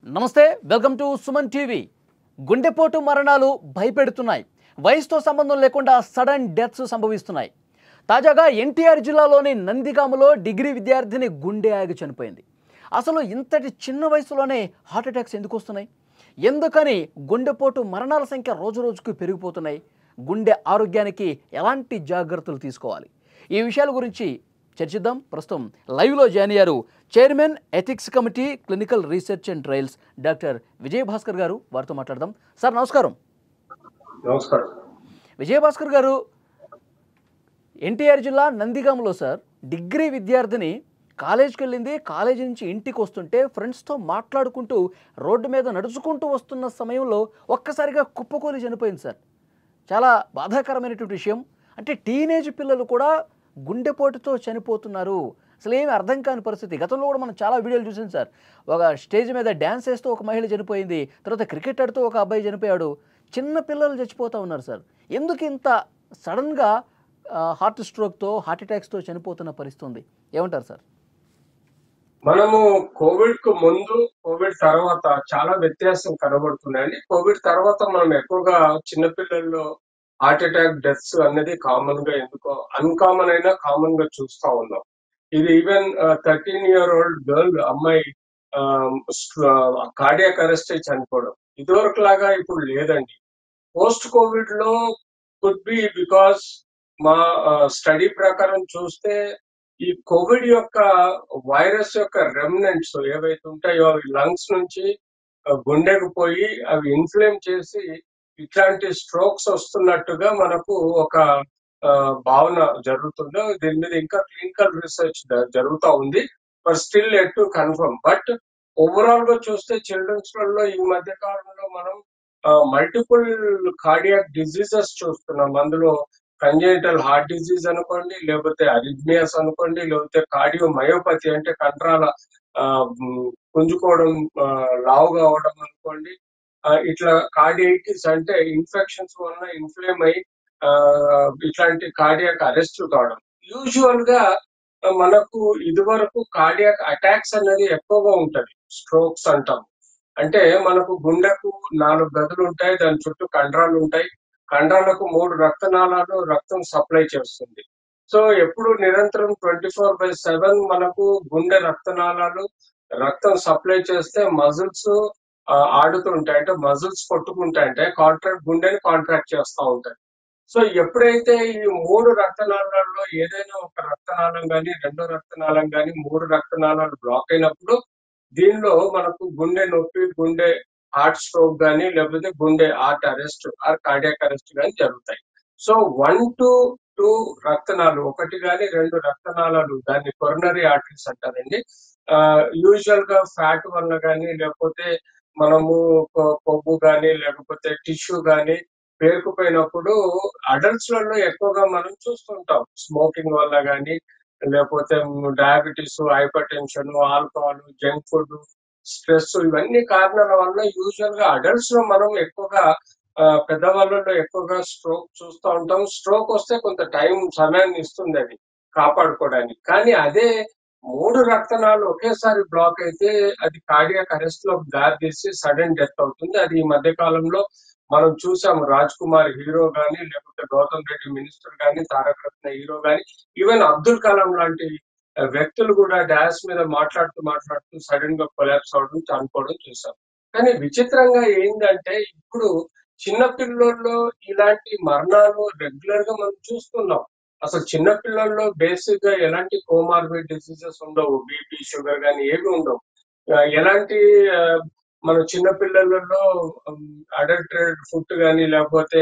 నమస్తే welcome to Suman TV. గుండెపోటు మరణాలు భయపెడుతున్నాయి. వయసుతో సంబంధం లేకుండా సడన్ డెత్స్ సంభవిస్తున్నాయి. తాజాగా ఎన్టీఆర్ జిల్లాలోని నందిగామలో డిగ్రీ విద్యార్థిని గుండె ఆగి చనిపోయింది. అసలు ఇంతటి చిన్న వయసులోనే హార్ట్ అటాక్స్ ఎందుకు వస్తున్నాయి? ఎందుకని గుండెపోటు మరణాల సంఖ్య రోజురోజుకు పెరిగిపోతున్నాయి? గుండె ఆరోగ్యానికి ఎలాంటి జాగ్రత్తలు తీసుకోవాలి? ఈ విషయాల గురించి చర్చిద్దాం. ప్రస్తుతం లైవ్లో జాయిన్ అయ్యారు chairman ethics committee clinical research and trials doctor Vijayabhaskar గారు. వారితో మాట్లాడదాం. సార్ నమస్కారం. నమస్కారం. విజయభాస్కర్ గారు, ఎన్టీఆర్ జిల్లా నందిగామలో సార్ డిగ్రీ విద్యార్థిని కాలేజ్కి వెళ్ళింది. కాలేజీ నుంచి ఇంటికి వస్తుంటే ఫ్రెండ్స్తో మాట్లాడుకుంటూ రోడ్డు మీద నడుచుకుంటూ వస్తున్న సమయంలో ఒక్కసారిగా కుప్పకూలి చనిపోయింది సార్. చాలా బాధాకరమైనటువంటి విషయం. అంటే టీనేజ్ పిల్లలు కూడా గుండెపోటుతో చనిపోతున్నారు. అసలు ఏమి అర్థం కాని పరిస్థితి. గతంలో కూడా మనం చాలా వీడియోలు చూసాం సార్. ఒక స్టేజ్ మీద డ్యాన్స్ వేస్తూ ఒక మహిళ చనిపోయింది. తర్వాత క్రికెట్ ఆడుతూ ఒక అబ్బాయి చనిపోయాడు. చిన్న పిల్లలు చచ్చిపోతూ ఉన్నారు సార్. ఎందుకు ఇంత సడన్గా హార్ట్ స్ట్రోక్తో హార్ట్ అటాక్స్తో చనిపోతున్న పరిస్థితి ఉంది? ఏమంటారు సార్? మనము కోవిడ్ కు ముందు, కోవిడ్ తర్వాత చాలా వ్యత్యాసం కనబడుతున్నాయండి. కోవిడ్ తర్వాత మనం ఎక్కువగా చిన్నపిల్లల్లో హార్ట్ అటాక్ డెత్స్ అనేది కామన్ గా, ఎందుకో అన్కామన్ అయినా కామన్ గా చూస్తా ఉన్నాం. ఇది ఈవెన్ 13-year-old గర్ల్ అమ్మాయి కార్డియాక్ అరెస్ట్ అయి చనిపోవడం ఇదివరకు లాగా ఇప్పుడు లేదండి. పోస్ట్ కోవిడ్ లో కుడ్ బి బికాస్ మా స్టడీ ప్రకారం చూస్తే ఈ కోవిడ్ యొక్క వైరస్ యొక్క రెమినెంట్స్ ఏవైతే ఉంటాయో అవి లంగ్స్ నుంచి గుండెకు పోయి అవి ఇన్ఫ్లేమ్ చేసి ఇట్లాంటి స్ట్రోక్స్ వస్తున్నట్టుగా మనకు ఒక భావన జరుగుతుంది. దీని మీద ఇంకా క్లినికల్ రీసెర్చ్ జరుగుతూ ఉంది. But still at to confirm. But overall గా చూస్తే చిల్డ్రన్స్ లలో ఈ మధ్య కాలంలో మనం మల్టిపుల్ కార్డియాక్ డిజీజెస్ చూస్తున్నాం. అందులో కంజెనిటల్ హార్ట్ డిజీజ్ అనుకోండి, లేకపోతే అరిథ్మియాస్ అనుకోండి, లేకపోతే కార్డియోమయోపతి అంటే కండరాల పుంజుకోవడం, లావుగా అవడం అనుకోండి. ఇట్లా కార్డియాటిస్ అంటే ఇన్ఫెక్షన్స్ వలన ఇన్ఫ్లేమ్ అయి ఇట్లాంటి కార్డియాక్ అరెస్ట్ కావడం. యూజువల్ గా మనకు ఇదివరకు కార్డియాక్ అటాక్స్ అనేది ఎక్కువగా ఉంటది. స్ట్రోక్స్ అంటాం. అంటే మనకు గుండెకు 4 గదులు ఉంటాయి. దాని చుట్టూ కండరాలు ఉంటాయి. కండరాలకు 3 రక్తనాళాలు రక్తం సప్లై చేస్తుంది. సో ఎప్పుడు నిరంతరం 24/7 మనకు గుండె రక్తనాళాలు రక్తం సప్లై చేస్తే మజిల్స్ ఆడుతుంటాయి. అంటే మజిల్స్ కొట్టుకుంటాయి. అంటే గుండెని కాంట్రాక్ట్ చేస్తూ ఉంటాయి. సో ఎప్పుడైతే ఈ 3 రక్తనాళాల్లో ఏదైనా ఒక రక్తనాళం కానీ, 2 రక్తనాళం కానీ, 3 రక్తనాళాలు బ్లాక్ అయినప్పుడు దీనిలో మనకు గుండె నొప్పి, గుండె హార్ట్ స్ట్రోక్ గానీ, లేకపోతే గుండె heart arrest are cardiac arrest గానీ జరుగుతాయి. సో 1-2 రక్తనాళాలు, 1 గానీ 2 రక్తనాళాలు, దాన్ని కొరనరీ ఆర్టరీస్ అంటారండి. యూజువల్ గా ఫ్యాట్ వల్ల గానీ, లేకపోతే మనము కొవ్వు గానీ, లేకపోతే టిష్యూ గానీ పేరుకుపోయినప్పుడు అడల్ట్స్ లలో ఎక్కువగా మనం చూస్తుంటాం. స్మోకింగ్ వల్ల గానీ, లేకపోతే diabetes, hyper tension, alcohol, junk food, stress, ఇవన్నీ కారణాల వల్ల యూజువల్ గా అడల్ట్స్ లో మనం ఎక్కువగా పెద్దవాళ్ళలో ఎక్కువగా స్ట్రోక్ చూస్తూ ఉంటాం. స్ట్రోక్ వస్తే కొంత సమయాన్ని ఇస్తుంది అది కాపాడుకోవడానికి. కానీ అదే 3 రక్తనాళాలు ఒకేసారి బ్లాక్ అయితే అది కార్డియాక్ అరెస్ట్ లో దారితీసి సడన్ డెత్ అవుతుంది. అది ఈ మధ్య కాలంలో మనం చూసాము. రాజ్ కుమార్ హీరో గానీ, లేకపోతే గౌతమ్ రెడ్డి మినిస్టర్ గానీ, తారక రత్న హీరో గానీ, ఈవెన్ అబ్దుల్ కలాం లాంటి వ్యక్తులు కూడా డాష్ మీద మాట్లాడుతూ సడన్ గా కొలాప్స్ అవడం, చనిపోవడం చూసాం. కానీ విచిత్రంగా ఏంటంటే ఇప్పుడు చిన్న పిల్లల్లో ఇలాంటి మరణాలు రెగ్యులర్ గా మనం చూస్తున్నాం. అసలు చిన్న పిల్లల్లో బేసిక్ గా ఎలాంటి కోమార్బిడ్ డిసీజెస్ ఉండవు. బీపీ, షుగర్ గానీ ఏవి ఉండవు. ఎలాంటి మన చిన్న పిల్లలలో అడల్టరేట్ ఫుడ్ గానీ, లేకపోతే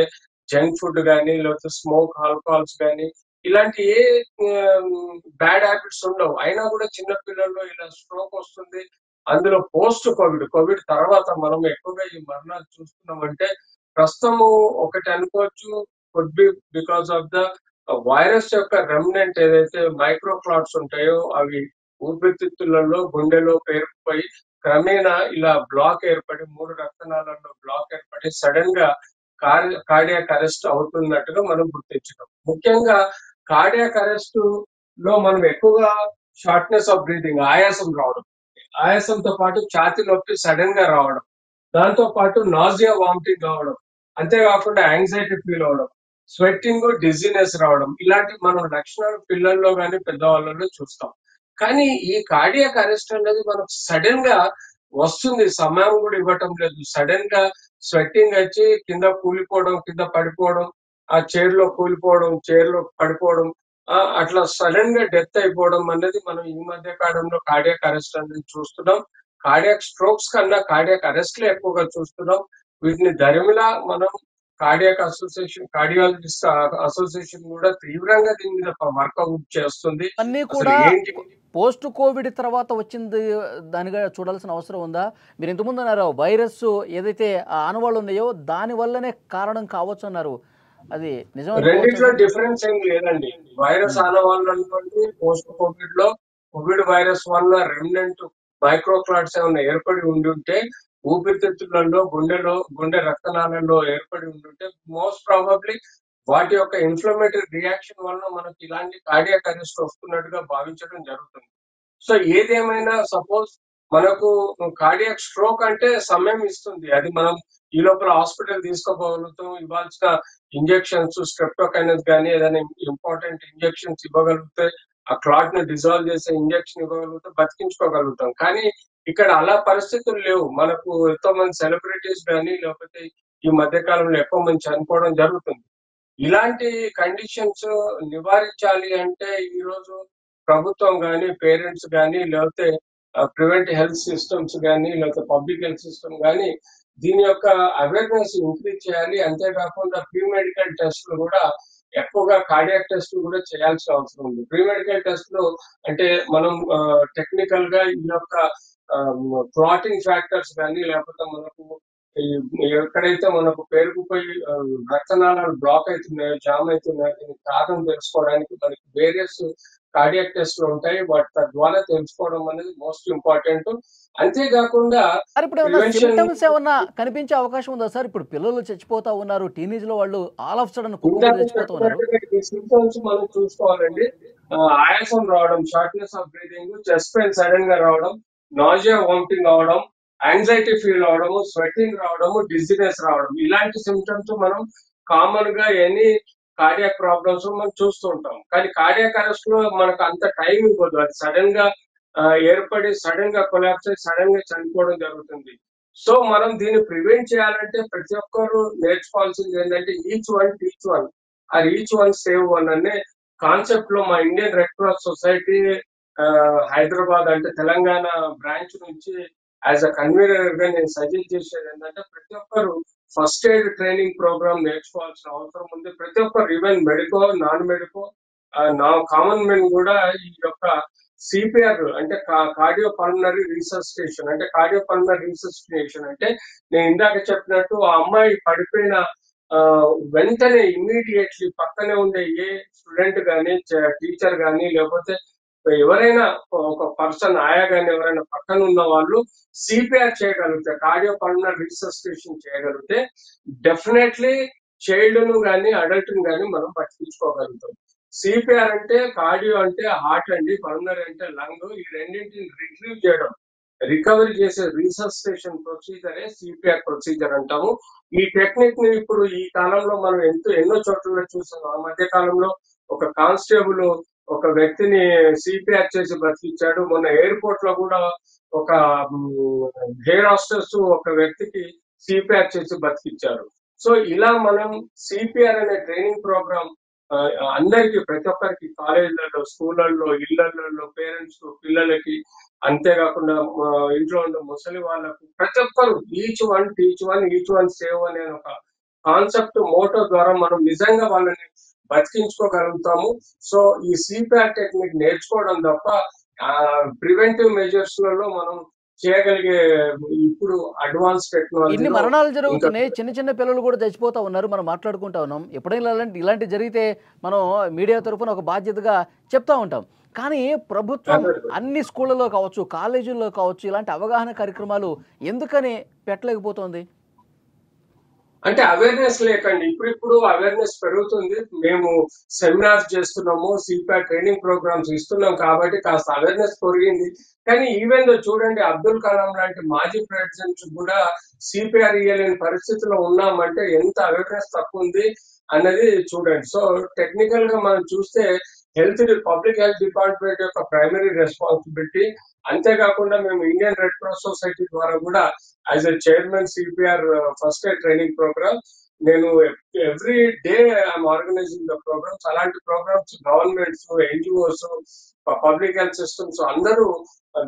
జంక్ ఫుడ్ గానీ, లేకపోతే స్మోక్, ఆల్కహాల్స్ గానీ ఇలాంటి ఏ బ్యాడ్ హ్యాబిట్స్ ఉండవు. అయినా కూడా చిన్న పిల్లల్లో ఇలా స్ట్రోక్ వస్తుంది. అందులో పోస్ట్ కోవిడ్ తర్వాత మనం ఎక్కువగా ఈ మరణాలు చూస్తున్నామంటే ప్రస్తుతము ఒకటి అనుకోవచ్చు, could be because of the virus యొక్క రెమినెంట్ ఏదైతే మైక్రో క్లాట్స్ ఉంటాయో అవి ఊపిరితిత్తులలో, గుండెలో పేరుకుపోయి క్రమేణా ఇలా బ్లాక్ ఏర్పడి 3 రక్తనాళాల్లో బ్లాక్ ఏర్పడి సడన్ గా కార్డియాక్ అరెస్ట్ అవుతున్నట్టుగా మనం గుర్తించడం. ముఖ్యంగా కార్డియాక్ అరెస్ట్ లో మనం ఎక్కువగా షార్ట్నెస్ ఆఫ్ బ్రీతింగ్, ఆయాసం రావడం. ఆయాసంతో పాటు ఛాతీ నొప్పి సడన్ గా రావడం, దాంతో పాటు నాజియా, వామిటింగ్ రావడం, అంతేకాకుండా యాంగ్జైటీ ఫీల్ అవ్వడం, స్వెట్టింగ్, డిజీనెస్ రావడం, ఇలాంటి మనం లక్షణాలు పిల్లల్లో గాని పెద్దవాళ్ళలో చూస్తాం. కానీ ఈ కార్డియాక్ అరెస్ట్ అనేది మనకు సడన్ గా వస్తుంది, సమయం కూడా ఇవ్వటం లేదు. సడన్ గా స్వెట్టింగ్ వచ్చి కింద కూలిపోవడం, కింద పడిపోవడం, ఆ చైర్ లో కూలిపోవడం, చైర్ లో పడిపోవడం, అట్లా సడన్ గా డెత్ అయిపోవడం అనేది మనం ఈ మధ్య కాలంలో కార్డియాక్ అరెస్ట్ అనేది చూస్తున్నాం. కార్డియాక్ స్ట్రోక్స్ కన్నా కార్డియాక్ అరెస్ట్‌లే ఎక్కువగా చూస్తున్నాం. వీటిని దరిమిలా మనం కార్డియాక్ అసోసియేషన్, కార్డియాలజిస్ట్ అసోసియేషన్ కూడా తీవ్రంగా దీని మీద వర్కౌట్ చేస్తుంది. అన్నీ అసలు కూడా ఏంటి పోస్ట్ కోవిడ్ తర్వాత వచ్చింది దానిగా చూడాల్సిన అవసరం ఉందా? మీరు ఇంతకుముందు అన్నారు వైరస్ ఏదైతే ఆ ఆనవాళ్ళు ఉన్నాయో దాని వల్లనే కారణం కావచ్చు అన్నారు. అది నిజం అనుకోవచ్చా రెండిట్లో సార్? డిఫరెన్స్ ఏం లేదండి. వైరస్ ఆనవాళ్ళు అనుకోండి, పోస్ట్ కోవిడ్ లో కోవిడ్ వైరస్ వల్ల రెమినెంట్ మైక్రో క్లాట్స్ ఏమైనా ఏర్పడి ఉండుంటే, ఊపిరితిత్తులలో, గుండె రక్తనాళాల్లో ఏర్పడి ఉండుంటే, మోస్ట్ ప్రాబబ్లీ వాటి యొక్క ఇన్ఫ్లమేటరీ రియాక్షన్ వలన మనకి ఇలాంటి కార్డియాక్ అరెస్ట్ వస్తున్నట్టుగా భావించడం జరుగుతుంది. సో ఏదేమైనా సపోజ్ మనకు కార్డియాక్ స్ట్రోక్ అంటే సమయం ఇస్తుంది. అది మనం ఈ లోపల హాస్పిటల్ తీసుకోగలుగుతాం. ఇవ్వాల్సిన ఇంజెక్షన్స్, స్ట్రెప్టోకైనస్ గాని ఏదైనా ఇంపార్టెంట్ ఇంజెక్షన్స్ ఇవ్వగలిగితే, ఆ క్లాట్ ని డిజాల్వ్ చేసే ఇంజెక్షన్ ఇవ్వగలిగితే బతికించుకోగలుగుతాం. కానీ ఇక్కడ అలా పరిస్థితులు లేవు. మనకు ఎంతో మంది సెలబ్రిటీస్ గాని, లేకపోతే ఈ మధ్య కాలంలో ఎక్కువ మంది చనిపోవడం జరుగుతుంది. ఇలాంటి కండిషన్స్ నివారించాలి అంటే ఈరోజు ప్రభుత్వం గాని, పేరెంట్స్ గాని, లేకపోతే ప్రివెంట్ హెల్త్ సిస్టమ్స్ గాని, లేకపోతే పబ్లిక్ హెల్త్ సిస్టమ్ గాని దీని యొక్క అవేర్‌నెస్ ఇంక్రీజ్ చేయాలి. అంతేకాకుండా ప్రీ మెడికల్ టెస్ట్‌లు కూడా ఎక్కువగా కార్డియాక్ టెస్ట్‌లు కూడా చేయాల్సిన అవసరం ఉంది. ప్రీ మెడికల్ టెస్ట్‌లు అంటే మనం టెక్నికల్‌గా ఈ యొక్క క్లాటింగ్ ఫ్యాక్టర్స్ గాని, లేకపోతే మనకు ఈ ఎక్కడైతే మనకు పేరుకుపోయి రక్తనాళాలు బ్లాక్ అయితున్నాయో, జామ్ అయితున్నాయో దీనికి కారణం తెలుసుకోవడానికి మనకి వేరియస్ కార్డియాక్ టెస్ట్‌లు ఉంటాయి. వాటి తద్వారా తెలుసుకోవడం అనేది మోస్ట్ ఇంపార్టెంట్. అంతేకాకుండా సార్ ఇప్పుడు ఏమన్నా ప్రివెన్షన్ సిమ్టమ్స్ ఏమన్నా కనిపించే అవకాశం ఉందా సార్? ఇప్పుడు పిల్లలు చచ్చిపోతా ఉన్నారు. టీనేజ్‌లో వాళ్ళు ఆల్ ఆఫ్ సడన్ కుప్పకూలి ఇందాక చచ్చిపోతూ ఉన్నారు. చెప్పినట్టుగా ఈ సింప్టమ్స్ మనం చూసుకోవాలండి. ఆయాసం రావడం, shortness of breathing, chest pain sudden గా రావడం, నాజియా, వామిటింగ్ అవ్వడం, యాంగ్జైటీ ఫీల్ అవ్వడము, స్వెట్టింగ్ రావడము, డిజీనెస్ రావడం. ఇలాంటి సింప్టమ్స్ మనం కామన్ గా ఎనీ కార్డియాక్ ప్రాబ్లమ్స్ మనం చూస్తూ ఉంటాం. కానీ కార్డియాక్ అరెస్ట్ లో మనకు అంత టైం ఇవ్వదు. అది సడెన్ గా ఏర్పడి సడెన్ గా కొలాప్స్ అయ్యి సడెన్ గా చనిపోవడం జరుగుతుంది. సో మనం దీన్ని ప్రివెంట్ చేయాలంటే ప్రతి ఒక్కరు నేర్చుకోవాల్సింది ఏంటంటే each one teach one, or each one save one అనే కాన్సెప్ట్ లో మా Indian Red Cross Society Hyderabad అంటే తెలంగాణ బ్రాంచ్ నుంచి యాజ్ అ కన్వీనర్ గా నేను సజెస్ట్ చేసేది ఏంటంటే ప్రతి ఒక్కరు ఫస్ట్ ఎయిడ్ ట్రైనింగ్ ప్రోగ్రామ్ నేర్చుకోవాల్సిన అవసరం ఉంది. ప్రతి ఒక్కరు ఈవెన్ మెడికో, నాన్ మెడికో, నా కామన్ మెన్ కూడా ఈ యొక్క సిపిఆర్ అంటే కార్డియో పల్మనరీ రీసస్టేషన్ అంటే నేను ఇందాక చెప్పినట్టు ఆ అమ్మాయి పడిపోయిన వెంటనే ఇమ్మీడియట్లీ పక్కనే ఉండే ఏ స్టూడెంట్ గాని, టీచర్ గాని, లేకపోతే ఎవరైనా ఒక పర్సన్ ఆయా గాని ఎవరైనా పక్కన ఉన్న వాళ్ళు సిపిఆర్ చేయగలిగితే, కార్డియో పల్మనరీ రీసస్టేషన్ చేయగలిగితే డెఫినెట్లీ చైల్డ్ ను గాని, అడల్ట్ ను గాని మనం బతికించుకోగలుగుతాం. సిపిఆర్ అంటే కార్డియో అంటే హార్ట్ అండి, పల్మనరీ అంటే లంగ్. ఈ రెండింటిని రిట్రీవ్ చేయడం, రికవరీ చేసే రీసస్టేషన్ ప్రొసీజరే సిపిఆర్ ప్రొసీజర్ అంటాము. ఈ టెక్నిక్ ని ఇప్పుడు ఈ కాలంలో మనం ఎన్నో చోట్ల చూసాం. ఆ మధ్య కాలంలో ఒక కానిస్టేబుల్ ఒక వ్యక్తిని సిపిఆర్ చేసి బతికించాడు. మొన్న ఎయిర్పోర్ట్ లో కూడా ఒక ఎయిర్ హోస్టెస్ ఒక వ్యక్తికి సిపిఆర్ చేసి బతికించారు. సో ఇలా మనం సిపిఆర్ అనే ట్రైనింగ్ ప్రోగ్రామ్ అందరికి, ప్రతి ఒక్కరికి కాలేజీలలో, స్కూళ్ళల్లో, ఇళ్లలో, పేరెంట్స్ పిల్లలకి, అంతేకాకుండా ఇంట్లో ఉన్న ముసలి వాళ్ళకు ప్రతి ఒక్కరు each one teach one, each one save అనే ఒక కాన్సెప్ట్ మోటో ద్వారా మనం నిజంగా వాళ్ళని బతికించుకోగలుగుతాము. సో ఈ సిపిఆర్ టెక్నిక్ నేర్చుకోవడం తప్ప ప్రివెంటివ్ మెజర్స్ లలో మనం చేయగలిగే ఇప్పుడు అడ్వాన్స్ ఇన్ని టెక్నాలజీలో మరణాలు ఇంకా జరుగుతున్నాయి. చిన్న చిన్న పిల్లలు కూడా చచ్చిపోతా ఉన్నారు. మనం మాట్లాడుకుంటా ఉన్నాం. ఎప్పుడైనా ఇలాంటి జరిగితే మనం మీడియా తరపున ఒక బాధ్యతగా చెప్తా ఉంటాం. కానీ ప్రభుత్వం అన్ని స్కూళ్ళలో కావచ్చు, కాలేజీల్లో కావచ్చు ఇలాంటి అవగాహన కార్యక్రమాలు ఎందుకని పెట్టలేకపోతోంది? అంటే అవేర్‌నెస్ లేకండి. ఇప్పుడిప్పుడు అవేర్‌నెస్ పెరుగుతుంది. మేము సెమినార్స్ చేస్తున్నాము. సిపాట్ ట్రైనింగ్ ప్రోగ్రామ్స్ ఇస్తున్నాం కాబట్టి కాస్త అవేర్‌నెస్ పెరిగింది. కానీ ఈవెన్ దో చూడండి, అబ్దుల్ కలాం లాంటి మాజీ ప్రెసిడెంట్స్ కూడా సిపిఆర్ ఇయ్యలేని పరిస్థితిలో ఉన్నామంటే ఎంత అవేర్‌నెస్ తక్కువుంది అన్నది చూడండి. సో, టెక్నికల్‌గా మనం చూస్తే పబ్లిక్ హెల్త్ డిపార్ట్‌మెంట్ యొక్క ప్రైమరీ రెస్పాన్సిబిలిటీ. అంతేకాకుండా మేము ఇండియన్ రెడ్ క్రాస్ సొసైటీ ద్వారా కూడా as a chairman CPR first aid training program నేను every day I'm organizing the programs. అలాంటి programs governments, NGOs, public health systems అందరూ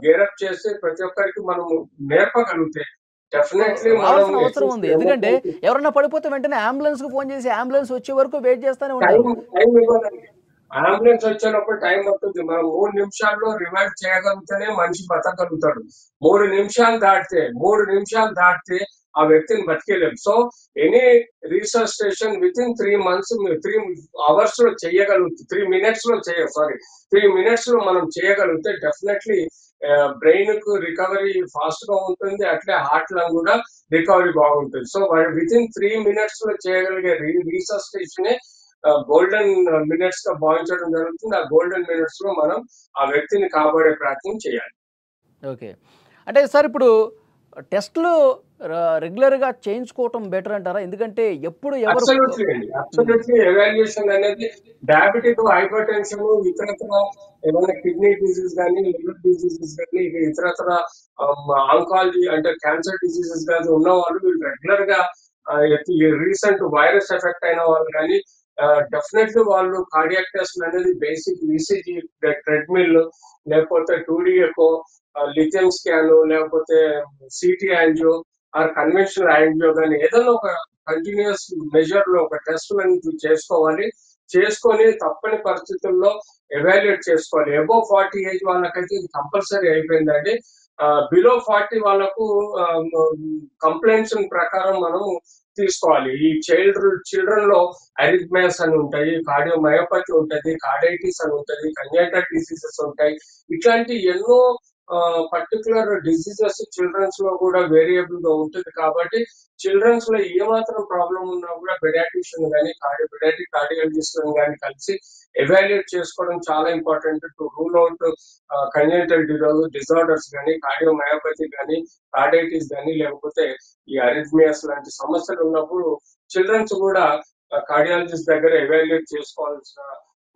గేరప్ చేసి ప్రతి ఒక్కరికి మనము నేర్పగలిగితే సో డెఫినెట్లీ మనం రావాల్సిన అవసరం ఉంది. అట్లీస్ట్ ఎందుకంటే ఎమర్జెన్సీ ఎవరన్నా పడిపోతే వెంటనే అంబులెన్స్‌కి ఫోన్ చేసి అంబులెన్స్ వచ్చే వరకు వెయిట్ చేస్తూనే టైం ఉంటారు. టైం ఇవ్వాలండి. అంబులెన్స్ వచ్చేటప్పుడు టైం పడుతుంది. మనం 3 నిమిషాల్లో రివైవ్ చేయగలిగితేనే మనిషి బతకగలుగుతాడు. 3 నిమిషాలు దాటితే ఆ వ్యక్తిని బతికేయలేం. So, any resuscitation within 3 months 3 hours లో చేయగలుగుతాం. 3 మినిట్స్ లో 3 మినిట్స్ లో మనం చేయగలిగితే డెఫినెట్లీ బ్రెయిన్‌కు రికవరీ ఫాస్ట్‌గా ఉంటుంది. అట్లే హార్ట్, లంగ్ కూడా రికవరీ బాగుంటుంది. సో, వితిన్ 3 మినిట్స్ లో చేయగలిగే రిససిటేషనే గోల్డెన్ మినిట్స్ గా భావించడం జరుగుతుంది. ఆ గోల్డెన్ మినిట్స్ లో మనం ఆ వ్యక్తిని కాపాడే ప్రయత్నం చేయాలి. ఓకే. అంటే సార్ ఇప్పుడు టెస్ట్‌లు రెగ్యులర్‌గా చేయించుకోవటం బెటర్ అంటారా? ఎందుకంటే ఎప్పుడు ఎవరు అబ్సల్యూట్లీ అండి. హ్మ్. అబ్సల్యూట్లీ ఎవాల్యుయేషన్ అనేది డయాబెటిక్, హైపర్ టెన్షన్, ఇతరత్ర ఏమైనా కిడ్నీ డిసీజ్ గాని, లివర్ డిసీజెస్ గాని, ఇక ఇతరత్ర ఆంకాలజీ అంటే క్యాన్సర్ డిసీజెస్ గాని ఉన్నవాళ్ళు వీళ్ళు రెగ్యులర్ గా రీసెంట్ వైరస్ ఎఫెక్ట్ అయిన వాళ్ళు గాని డెఫినెట్లీ వాళ్ళు కార్డియాక్ టెస్ట్ అనేది బేసిక్ ఈసీజీ, ట్రెడ్మిల్, లేకపోతే 2D ఎకో, లిథియం స్కాన్, లేకపోతే CT angio or conventional angio గాని ఏదైనా ఒక కంటిన్యూస్ మెజర్ లో ఒక టెస్ట్ అనేది చేసుకోవాలి. చేసుకొని తప్పని పరిస్థితుల్లో ఎవాల్యుయేట్ చేసుకోవాలి. అబోవ్ 40 ఏజ్ వాళ్ళకైతే ఇది కంపల్సరీ అయిపోయిందండి. బిలో 40 వాళ్ళకు కంప్లైంట్స్ ప్రకారం మనం తీసుకోవాలి. ఈ చిల్డ్రన్ లో అరిథ్మియాస్ అని ఉంటాయి, కార్డియోమయోపతి ఉంటది, కార్డైటిస్ అని ఉంటది, కంజైటల్ డిసీజెస్ ఉంటాయి. ఇట్లాంటి ఎన్నో పర్టికులర్ డిసీజెస్ చిల్డ్రన్స్ లో కూడా వేరియబుల్ గా ఉంటుంది కాబట్టి చిల్డ్రన్స్ లో ఏమాత్రం ప్రాబ్లం ఉన్నా కూడా పెడియాట్రిషియన్ గానీ పెడియాట్రిక్ కార్డియాలజిస్ట్ గానీ కలిసి ఎవాల్యుయేట్ చేసుకోవడం చాలా important to rule out congenital disorders గానీ, కార్డియోమయోపతి గానీ, కార్డైటిస్ గానీ, లేకపోతే ఈ అరిథ్మియాస్ లాంటి సమస్యలు ఉన్నప్పుడు చిల్డ్రన్స్ కూడా కార్డియాలజిస్ట్ దగ్గర ఎవాల్యుయేట్ చేసుకోవాల్సిన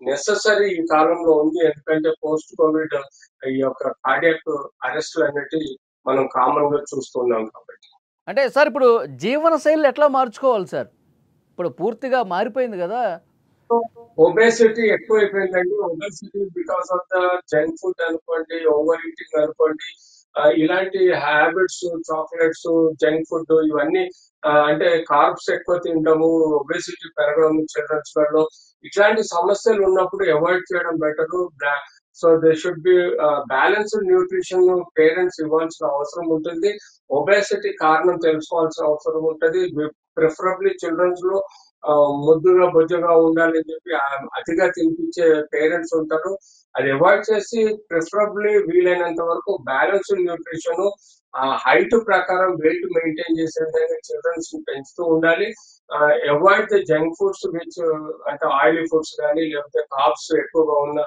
నెసెసరీ ఈ కాలంలో ఉంది. ఎందుకంటే పోస్ట్ కోవిడ్ ఈ యొక్క కార్డియాక్ అరెస్టులు అనేటివి మనం కామన్ గా చూస్తున్నాం కాబట్టి. అంటే సార్ ఇప్పుడు జీవనశైలిని ఎట్లా మార్చుకోవాలి సార్? ఇప్పుడు పూర్తిగా మారిపోయింది గదా! ఒబేసిటీ ఎక్కువైపోయిందండి. Obesity because of the junk food అనుకోండి, ఓవర్ ఈటింగ్ అనుకోండి, ఇలాంటి హ్యాబిట్స్, చాక్లెట్స్, జంక్ ఫుడ్ ఇవన్నీ అంటే కార్బ్స్ ఎక్కువ తినడము, ఒబేసిటీ పెరగడం చిల్డ్రన్స్ లలో ఇట్లాంటి సమస్యలు ఉన్నప్పుడు అవాయిడ్ చేయడం better. So they should be balanced nutrition parents ఇవ్వాల్సిన అవసరం ఉంటుంది. ఒబేసిటీ కారణం తెలుసుకోవాల్సిన అవసరం ఉంటది. ప్రిఫరబ్లీ చిల్డ్రన్స్ లో ముద్దుగా బొజ్జుగా ఉండాలని చెప్పి అతిగా తినిపించే పేరెంట్స్ ఉంటారు. అది అవాయిడ్ చేసి ప్రిఫరబ్లీ వీలైనంత వరకు బ్యాలెన్స్డ్ న్యూట్రిషన్, హైట్ ప్రకారం వెయిట్ మెయింటైన్ చేసే విధంగా చిల్డ్రన్స్ పెంచుతూ ఉండాలి. Avoid the junk foods which అంటే ఆయిలీ ఫుడ్స్ కానీ, లేకపోతే కార్బ్స్ ఎక్కువగా ఉన్న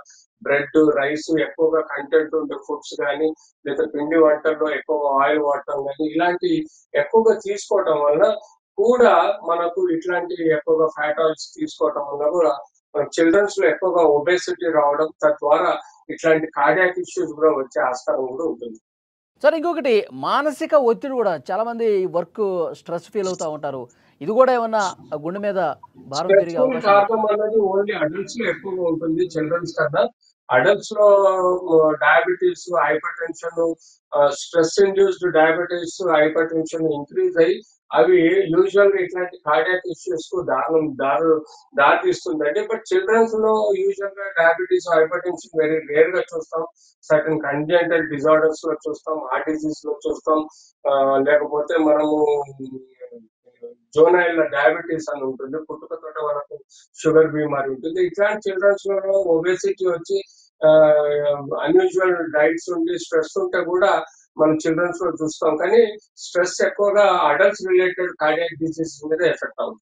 బ్రెడ్, రైస్ ఎక్కువగా కంటెంట్ ఉండే ఫుడ్స్ కానీ, లేదా పిండి వంటల్లో ఎక్కువగా ఆయిల్ వాడటం కానీ, ఇలాంటి ఎక్కువగా తీసుకోవటం వల్ల కూడా మనకు ఇట్లాంటి ఎక్కువగా ఫ్యాట్ ఆయిల్స్ తీసుకోవటం వల్ల కూడా చిల్డ్రన్స్ లో ఎక్కువగా ఒబేసిటీ రావడం, తద్వారా ఇట్లాంటి కార్డియాక్ ఇష్యూస్ కూడా వచ్చే ఆస్కారం కూడా ఉంటుంది. సార్ ఇంకొకటి మానసిక ఒత్తిడి గూడా చాలామంది వర్క్ స్ట్రెస్ ఫీల్ అవుతా ఉంటారు. ఇది గూడా ఏమన్నా గుండె మీద భారం పెరిగే స్ట్రెస్‌ఫుల్ అవకాశం ఉందా? కారణం అనేది ఓన్లీ అడల్ట్స్ లో ఎక్కువగా ఉంటుంది. చిల్డ్రన్స్ కన్నా అడల్ట్స్ లో diabetes, hyper tension, stress induced diabetes, hyper tension increase అయ్యి అవి యూజువల్ గా ఇట్లాంటి కార్డియాక్ ఇష్యూస్ కు దారి తీస్తుందండి. బట్ చిల్డ్రన్స్ లో యూజువల్ గా diabetes, hyper tension very rare గా చూస్తాం. సర్టన్ కంజెంటల్ డిజార్డర్స్ లో చూస్తాం, హార్ట్ డిసీజ్ లో చూస్తాం, లేకపోతే మనము జోనైల్ డయాబెటీస్ అని ఉంటుంది. పుట్టుకతోట మనకు షుగర్ బీమారి ఉంటుంది. ఇట్లాంటి చిల్డ్రన్స్ లో ఒబేసిటీ వచ్చి అన్యూజువల్ డైట్స్ ఉండి స్ట్రెస్ ఉంటే కూడా మనం చిల్డ్రన్స్ లో చూస్తాం. కానీ స్ట్రెస్ ఎక్కువగా అడల్ట్స్ రిలేటెడ్ కార్డియాక్ డిసీజ్ మీద ఎఫెక్ట్ అవుతుంది.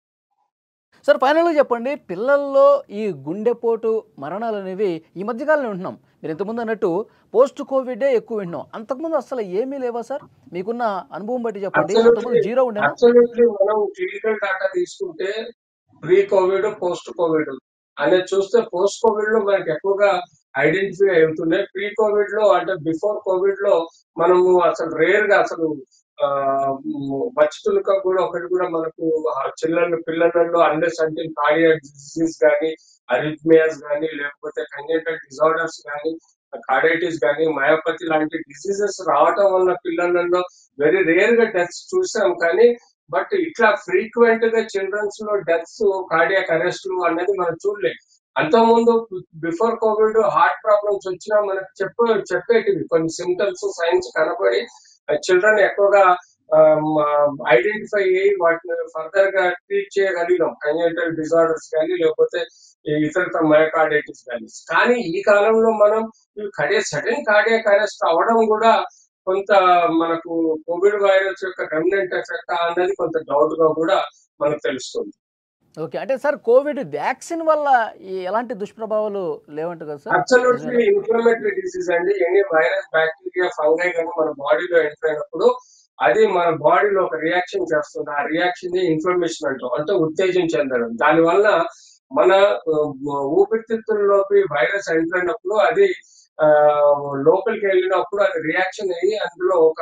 సార్ ఫైనల్‌గా చెప్పండి. పిల్లల్లో ఈ గుండెపోటు మరణాలనేవి ఈ మధ్య కాలంలో వింటున్నాం. మీరు ఇంతకుముందు అన్నట్టు పోస్ట్ కోవిడే ఎక్కువ వింటున్నాం. అంతకుముందు అస్సలు ఏమీ లేవా సార్? మీకున్న అనుభవం బట్టి చెప్పండి. అబ్సల్యూట్లీ, అంతకుముందు జీరో ఉండేనా? అబ్సల్యూట్లీ మనం క్లినికల్ డాటా తీసుకుంటే ప్రీ కోవిడ్, పోస్ట్ కోవిడ్ అనేది చూస్తే పోస్ట్ కోవిడ్ లో మనకి ఎక్కువగా ఐడెంటిఫై అవుతున్నాయి. ప్రీ కోవిడ్ లో అంటే బిఫోర్ కోవిడ్ లో మనము అసలు రేర్ గా అసలు బచ్చుతులక కూడా ఒకటి కూడా మనకు పిల్లలలో అన్లెస్ అంటే కార్డియాక్ డిసీజ్ కానీ, అరిథ్మియాస్ కానీ, లేకపోతే కంజెంటల్ డిజార్డర్స్ కానీ, కార్డైటిస్ కానీ, మయోపతి లాంటి డిసీజెస్ రావటం వల్ల పిల్లలలో వెరీ రేర్ గా డెత్స్ చూసాం. కానీ బట్ ఇట్లా ఫ్రీక్వెంట్ గా చిల్డ్రన్స్ లో డెత్స్, కార్డియాక్ అరెస్ట్లు అనేది మనం చూడలేదు. అంతకుముందు బిఫోర్ కోవిడ్ హార్ట్ ప్రాబ్లమ్స్ వచ్చినా మనకు చెప్పేటివి కొన్ని సిమ్టమ్స్, సైన్స్ కనబడి చిల్డ్రన్ ఎక్కువగా ఐడెంటిఫై అయ్యి వాటిని ఫర్దర్ గా ట్రీట్ చేయగలిగాం. కంజెంటల్ డిజార్డర్స్ కానీ, లేకపోతే ఇతర మయోకార్డైటిస్ కానీ. కానీ ఈ కాలంలో మనం సడన్ కార్డియాక్ అరెస్ట్ అవ్వడం కూడా కొంత మనకు కోవిడ్ వైరస్ యొక్క రెమినెంట్ ఎఫెక్ట్ అన్నది కొంత డౌట్ గా కూడా మనకు తెలుస్తుంది. ఓకే. అంటే సార్ కోవిడ్ వ్యాక్సిన్ వల్ల ఎలాంటి దుష్ప్రభావాలు లేవంట కదా సార్? అబ్సల్యూట్లీ నిజమేనా? ఇన్ఫ్లమేటరీ డిసీజ్ అండి. ఎనీ వైరస్, బ్యాక్టీరియా, ఫంగై కానీ మన బాడీలో ఎంటర్ అయినప్పుడు అది మన బాడీలో ఒక రియాక్షన్ చేస్తుంది. ఆ రియాక్షన్ ఇన్ఫ్లమేషన్ అంటాం. అంటే ఉత్తేజం చెందడం. దానివల్ల మన ఊపిరితిత్తుల్లోకి వైరస్ ఎంటర్ అయినప్పుడు అది లోపలికి వెళ్ళినప్పుడు అది రియాక్షన్ అయ్యి అందులో ఒక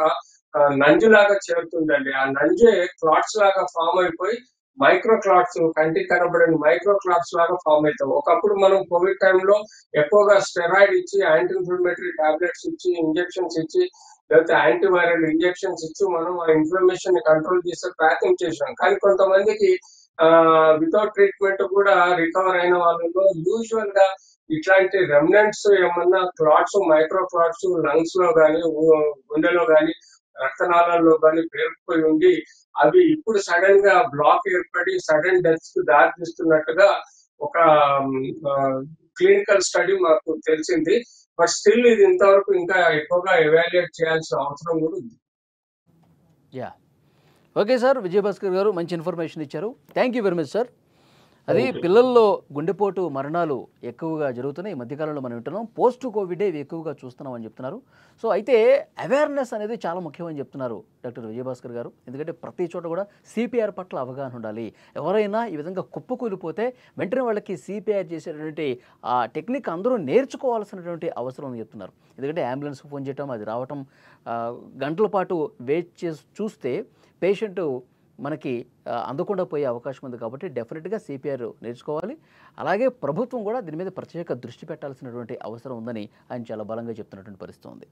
నంజులాగా చేరుతుందండి. ఆ నంజే క్లాట్స్ లాగా ఫామ్ అయిపోయి మైక్రో క్లాట్స్, కంటికి కనబడని మైక్రో క్లాట్స్ లాగా ఫామ్ అవుతాయి. ఒకప్పుడు మనం కోవిడ్ టైంలో ఎక్కువగా స్టెరాయిడ్ ఇచ్చి, యాంటీ ఇన్ఫ్లమేటరీ టాబ్లెట్స్ ఇచ్చి, ఇంజెక్షన్స్ ఇచ్చి, లేకపోతే యాంటీవైరల్ ఇంజెక్షన్స్ ఇచ్చి మనం ఆ ఇన్ఫ్లమేషన్ ని కంట్రోల్ చేసే ప్రయత్నం చేసాం. కానీ కొంతమందికి వితౌట్ ట్రీట్మెంట్ కూడా రికవర్ అయిన వాళ్ళలో యూజువల్ గా ఇట్లాంటి రెమినెంట్స్ ఏమన్నా క్లాట్స్, మైక్రో క్లాట్స్ లంగ్స్ లో కానీ, గుండెలో కానీ, రక్తనాళాల్లో కానీ పేరుకుపోయి ఉండి అవి ఇప్పుడు సడన్ గా బ్లాక్ ఏర్పడి సడన్ డెత్స్ కు దారితీస్తున్నట్టుగా ఒక క్లినికల్ స్టడీ మాకు తెలిసింది. బట్ స్టిల్ ఇది ఇంతవరకు ఇంకా ఎక్కువగా ఎవాల్యుయేట్ చేయాల్సిన అవసరం కూడా ఉంది. యాహ్! Okay sir. విజయభాస్కర్ గారు మంచి ఇన్ఫర్మేషన్ ఇచ్చారు. Thank you very much sir. అది పిల్లల్లో గుండెపోటు మరణాలు ఎక్కువగా జరుగుతున్నాయి. ఈ మధ్యకాలంలో మనం వింటున్నాం. పోస్ట్ కోవిడే ఇవి ఎక్కువగా చూస్తున్నాం అని చెప్తున్నారు. సో అయితే అవేర్నెస్ అనేది చాలా ముఖ్యమని చెప్తున్నారు డాక్టర్ విజయభాస్కర్ గారు. ఎందుకంటే ప్రతి చోట కూడా సిపిఆర్ పట్ల అవగాహన ఉండాలి. ఎవరైనా ఈ విధంగా కుప్పకూలిపోతే వెంటనే వాళ్ళకి సిపిఆర్ చేసేటువంటి ఆ టెక్నిక్ అందరూ నేర్చుకోవాల్సినటువంటి అవసరం అని చెప్తున్నారు. ఎందుకంటే అంబులెన్స్కి ఫోన్ చేయటం, అది రావటం, గంటల పాటు వెయిట్ చేసి చూస్తే పేషెంట్ మనకి అందకుండా పోయే అవకాశం ఉంది. కాబట్టి డెఫినెట్గా సిపిఆర్ నేర్చుకోవాలి. అలాగే ప్రభుత్వం కూడా దీని మీద ప్రత్యేక దృష్టి పెట్టాల్సినటువంటి అవసరం ఉందని ఆయన చాలా బలంగా చెప్తున్నటువంటి పరిస్థితి ఉంది.